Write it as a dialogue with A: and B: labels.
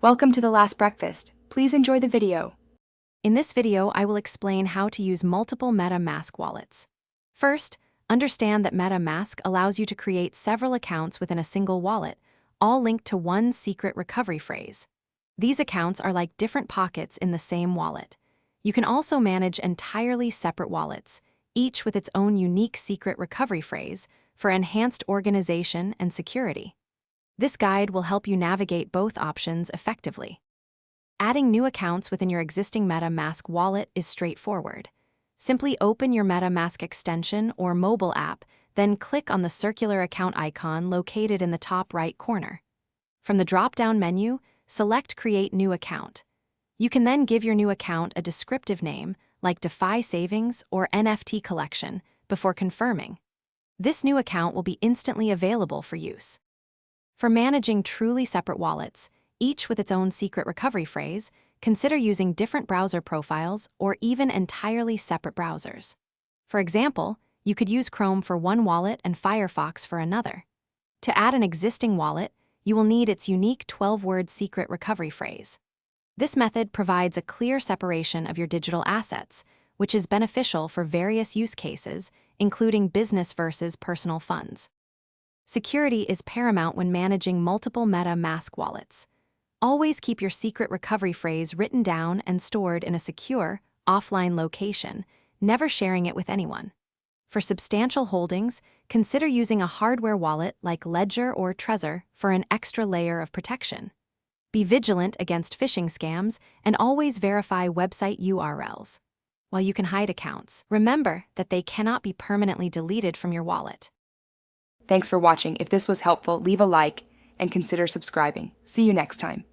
A: Welcome to The Last Breakfast. Please enjoy the video.
B: In this video, I will explain how to use multiple MetaMask wallets. First, understand that MetaMask allows you to create several accounts within a single wallet, all linked to one secret recovery phrase. These accounts are like different pockets in the same wallet. You can also manage entirely separate wallets, each with its own unique secret recovery phrase for enhanced organization and security. This guide will help you navigate both options effectively. Adding new accounts within your existing MetaMask wallet is straightforward. Simply open your MetaMask extension or mobile app, then click on the circular account icon located in the top right corner. From the drop-down menu, select Create New Account. You can then give your new account a descriptive name like DeFi Savings or NFT Collection before confirming. This new account will be instantly available for use. For managing truly separate wallets, each with its own secret recovery phrase, consider using different browser profiles or even entirely separate browsers. For example, you could use Chrome for one wallet and Firefox for another. To add an existing wallet, you will need its unique 12-word secret recovery phrase. This method provides a clear separation of your digital assets, which is beneficial for various use cases, including business versus personal funds. Security is paramount when managing multiple MetaMask wallets. Always keep your secret recovery phrase written down and stored in a secure, offline location, never sharing it with anyone. For substantial holdings, consider using a hardware wallet like Ledger or Trezor for an extra layer of protection. Be vigilant against phishing scams and always verify website URLs. While you can hide accounts, remember that they cannot be permanently deleted from your wallet.
A: Thanks for watching. If this was helpful, leave a like and consider subscribing. See you next time.